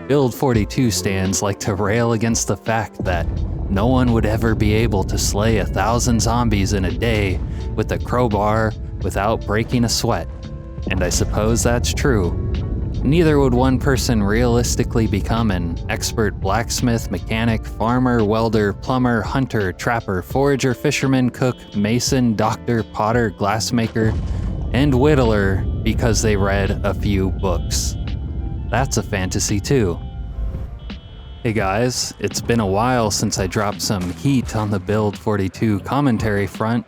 Build 42 stands like to rail against the fact that no one would ever be able to slay 1,000 zombies in a day with a crowbar without breaking a sweat. And I suppose that's true. Neither would one person realistically become an expert blacksmith, mechanic, farmer, welder, plumber, hunter, trapper, forager, fisherman, cook, mason, doctor, potter, glassmaker, and whittler because they read a few books. That's a fantasy too. Hey guys, it's been a while since I dropped some heat on the Build 42 commentary front,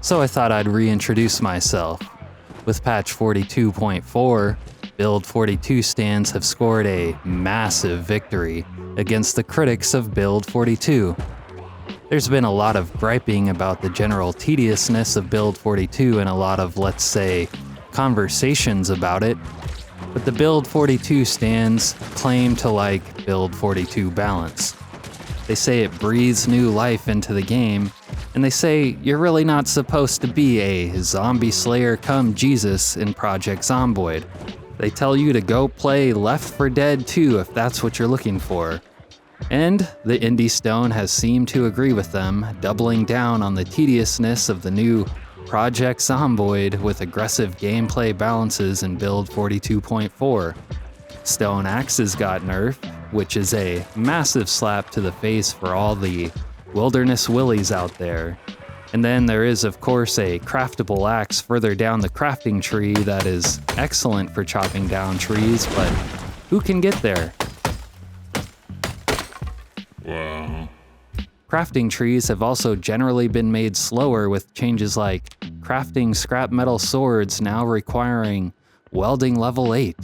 so I thought I'd reintroduce myself. With patch 42.4, Build 42 stands have scored a massive victory against the critics of Build 42. There's been a lot of griping about the general tediousness of Build 42 and a lot of, let's say, conversations about it, but the Build 42 stands claim to like Build 42 balance. They say it breathes new life into the game, and they say you're really not supposed to be a zombie slayer come Jesus in Project Zomboid. They tell you to go play Left 4 Dead 2 if that's what you're looking for. And the Indie Stone has seemed to agree with them, doubling down on the tediousness of the new Project Zomboid with aggressive gameplay balances in Build 42.4. Stone Axes got nerfed, which is a massive slap to the face for all the wilderness willies out there. And then there is, of course, a craftable axe further down the crafting tree that is excellent for chopping down trees, but who can get there? Wow. Crafting trees have also generally been made slower with changes like crafting scrap metal swords now requiring welding level 8.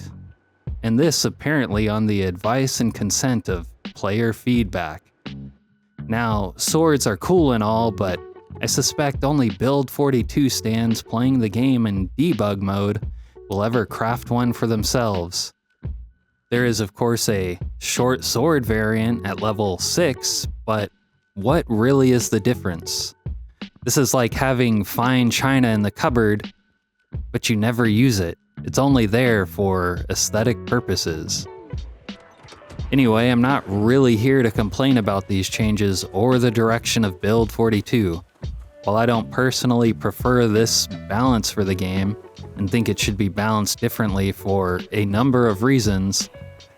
And this apparently on the advice and consent of player feedback. Now, swords are cool and all, but I suspect only Build 42 stands playing the game in debug mode will ever craft one for themselves. There is of course a short sword variant at level 6, but what really is the difference? This is like having fine china in the cupboard, but you never use it. It's only there for aesthetic purposes. Anyway, I'm not really here to complain about these changes or the direction of Build 42. While I don't personally prefer this balance for the game and think it should be balanced differently for a number of reasons,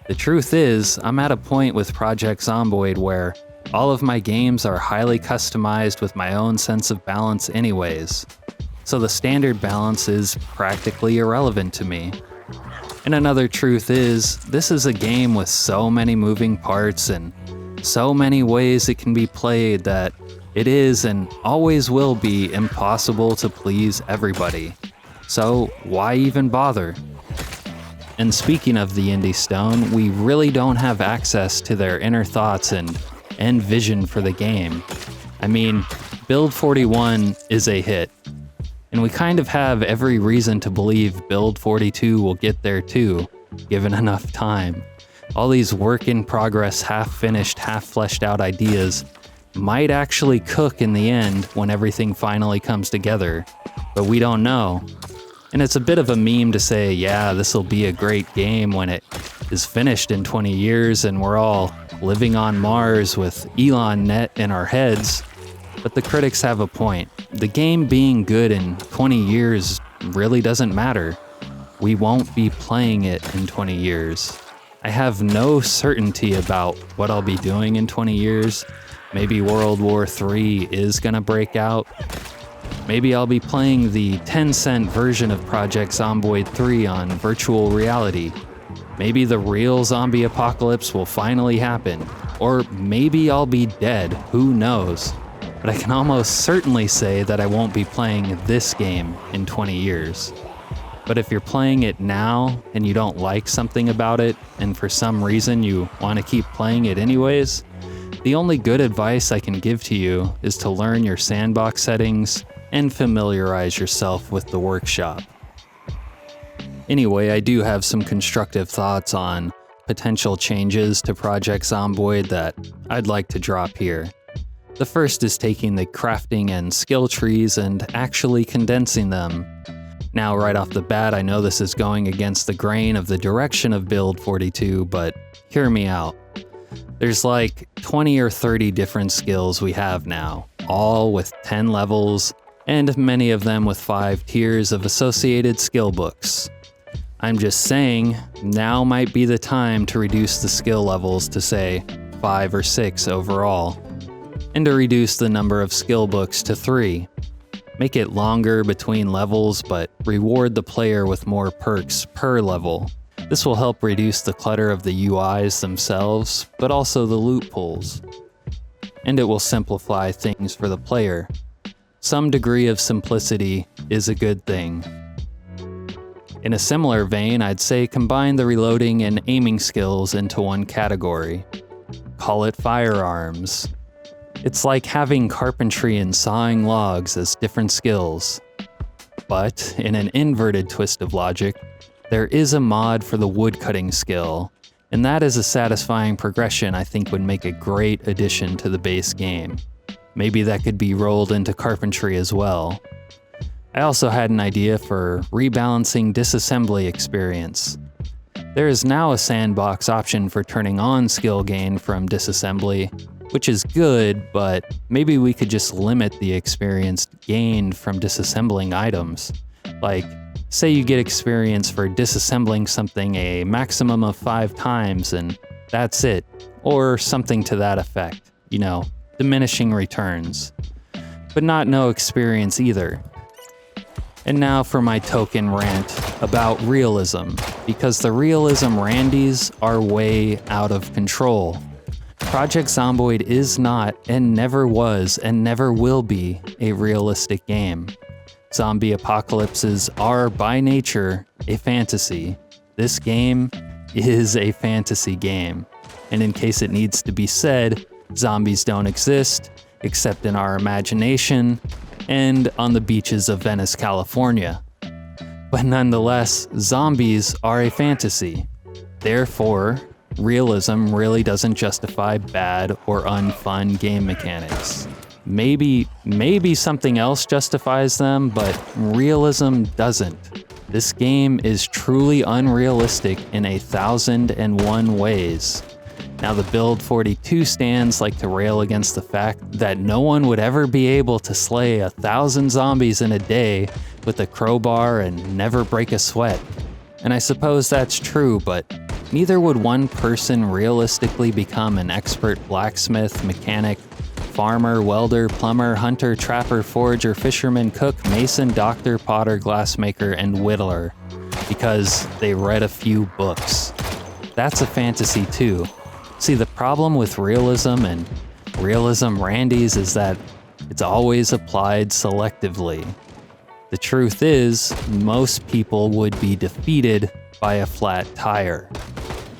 the truth is I'm at a point with Project Zomboid where all of my games are highly customized with my own sense of balance anyways, so the standard balance is practically irrelevant to me. And another truth is, this is a game with so many moving parts and so many ways it can be played that it is and always will be impossible to please everybody. So why even bother? And speaking of the Indie Stone, we really don't have access to their inner thoughts and end vision for the game. I mean, Build 41 is a hit, and we kind of have every reason to believe Build 42 will get there too, given enough time. All these work in progress, half-finished, half-fleshed out ideas might actually cook in the end when everything finally comes together, but we don't know. And it's a bit of a meme to say, yeah, this'll be a great game when it is finished in 20 years and we're all living on Mars with Elon Net in our heads. But the critics have a point. The game being good in 20 years really doesn't matter. We won't be playing it in 20 years. I have no certainty about what I'll be doing in 20 years. Maybe World War III is gonna break out. Maybe I'll be playing the 10-cent version of Project Zomboid 3 on virtual reality. Maybe the real zombie apocalypse will finally happen. Or maybe I'll be dead, who knows? But I can almost certainly say that I won't be playing this game in 20 years. But if you're playing it now and you don't like something about it, and for some reason you want to keep playing it anyways, the only good advice I can give to you is to learn your sandbox settings and familiarize yourself with the workshop. Anyway, I do have some constructive thoughts on potential changes to Project Zomboid that I'd like to drop here. The first is taking the crafting and skill trees and actually condensing them. Now, right off the bat, I know this is going against the grain of the direction of Build 42, but hear me out. There's like 20 or 30 different skills we have now, all with 10 levels, and many of them with 5 tiers of associated skill books. I'm just saying, now might be the time to reduce the skill levels to say 5 or 6 overall, and to reduce the number of skill books to 3. Make it longer between levels, but reward the player with more perks per level. This will help reduce the clutter of the UIs themselves, but also the loot pools. And it will simplify things for the player. Some degree of simplicity is a good thing. In a similar vein, I'd say combine the reloading and aiming skills into one category. Call it firearms. It's like having carpentry and sawing logs as different skills. But, in an inverted twist of logic, there is a mod for the woodcutting skill, and that is a satisfying progression I think would make a great addition to the base game. Maybe that could be rolled into carpentry as well. I also had an idea for rebalancing disassembly experience. There is now a sandbox option for turning on skill gain from disassembly, which is good, but maybe we could just limit the experience gained from disassembling items. Like, say you get experience for disassembling something a maximum of 5 times and that's it, or something to that effect, diminishing returns. But not no experience either. And now for my token rant about realism, because the Realism Randys are way out of control. Project Zomboid is not, and never was, and never will be a realistic game. Zombie apocalypses are, by nature, a fantasy. This game is a fantasy game. And in case it needs to be said, zombies don't exist, except in our imagination, and on the beaches of Venice, California. But nonetheless, zombies are a fantasy. Therefore, realism really doesn't justify bad or unfun game mechanics. Maybe something else justifies them, but realism doesn't. This game is truly unrealistic in 1,001 ways. Now, the Build 42 stands like to rail against the fact that no one would ever be able to slay 1,000 zombies in a day with a crowbar and never break a sweat. And I suppose that's true, but neither would one person realistically become an expert blacksmith, mechanic, farmer, welder, plumber, hunter, trapper, forager, fisherman, cook, mason, doctor, potter, glassmaker, and whittler, because they read a few books. That's a fantasy too. See, the problem with realism and Realism Randys is that it's always applied selectively. The truth is, most people would be defeated by a flat tire.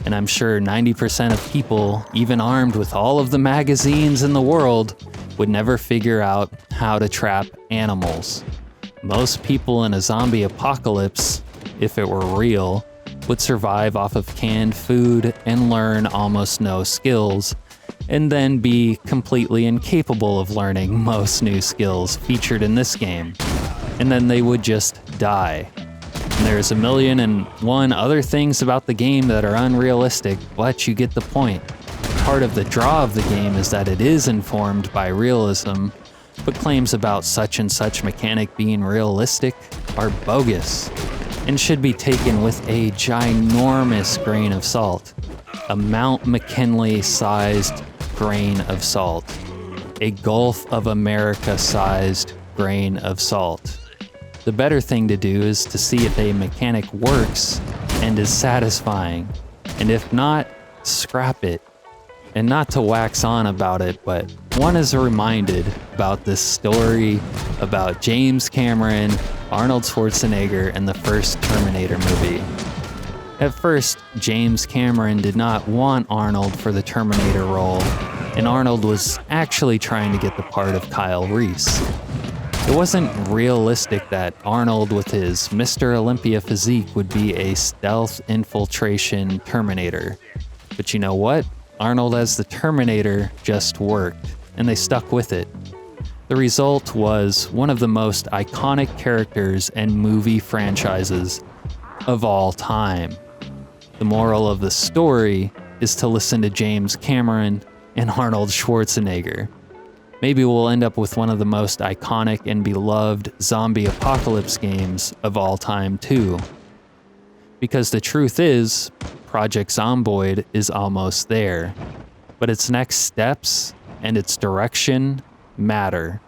And I'm sure 90% of people, even armed with all of the magazines in the world, would never figure out how to trap animals. Most people in a zombie apocalypse, if it were real, would survive off of canned food and learn almost no skills, and then be completely incapable of learning most new skills featured in this game. And then they would just die. And there's 1,000,001 other things about the game that are unrealistic, but you get the point. Part of the draw of the game is that it is informed by realism, but claims about such and such mechanic being realistic are bogus, and should be taken with a ginormous grain of salt. A Mount McKinley-sized grain of salt. A Gulf of America-sized grain of salt. The better thing to do is to see if a mechanic works and is satisfying, and if not, scrap it. And not to wax on about it, but one is reminded about this story about James Cameron, Arnold Schwarzenegger, and the first Terminator movie. At first, James Cameron did not want Arnold for the Terminator role, and Arnold was actually trying to get the part of Kyle Reese. It wasn't realistic that Arnold with his Mr. Olympia physique would be a stealth infiltration Terminator. But you know what? Arnold as the Terminator just worked, and they stuck with it. The result was one of the most iconic characters and movie franchises of all time. The moral of the story is to listen to James Cameron and Arnold Schwarzenegger. Maybe we'll end up with one of the most iconic and beloved zombie apocalypse games of all time too. Because the truth is, Project Zomboid is almost there, but its next steps and its direction matter.